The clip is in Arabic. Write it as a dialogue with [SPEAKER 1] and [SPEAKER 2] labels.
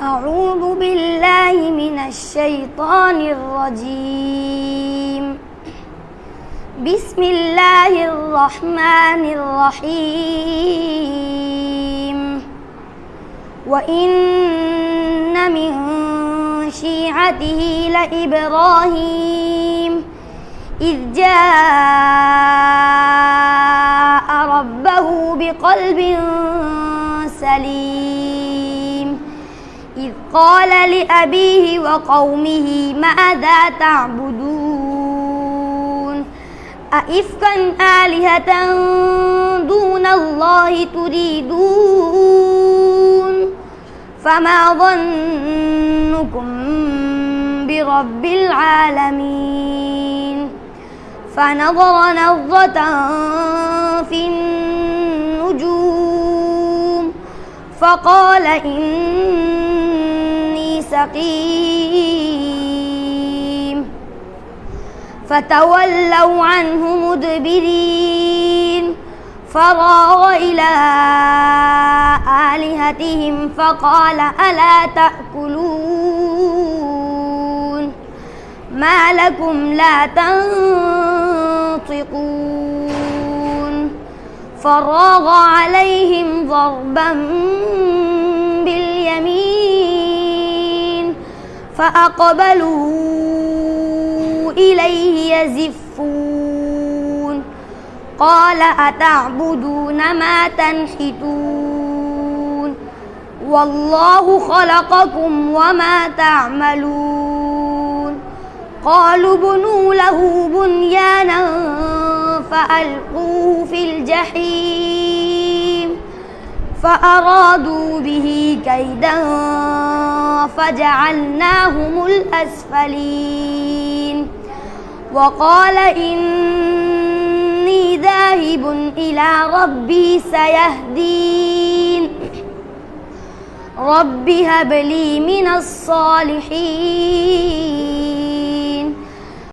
[SPEAKER 1] أعوذ بالله من الشيطان الرجيم. بسم الله الرحمن الرحيم. وإن من شيعته لإبراهيم إذ جاء ربه بقلب سليم إذ قال لأبيه وقومه ماذا تعبدون أئفكا آلهة دون الله تريدون فما ظنكم برب العالمين فنظر نظرة في النجوم فقال إني سقيم فتولوا عنه مدبرين فراغ إلى آلهتهم فقال ألا تأكلون ما لكم لا تنطقون فراغ عليهم ضربا باليمين فأقبلوا إليه يزفون قال أتعبدون ما تنحتون والله خلقكم وما تعملون قالوا ابنوا له بنيانا فألقوه في الجحيم فأرادوا به كيدا فجعلناهم الأسفلين وقال إني ذاهب إلى ربي سيهدين رب هب لي من الصالحين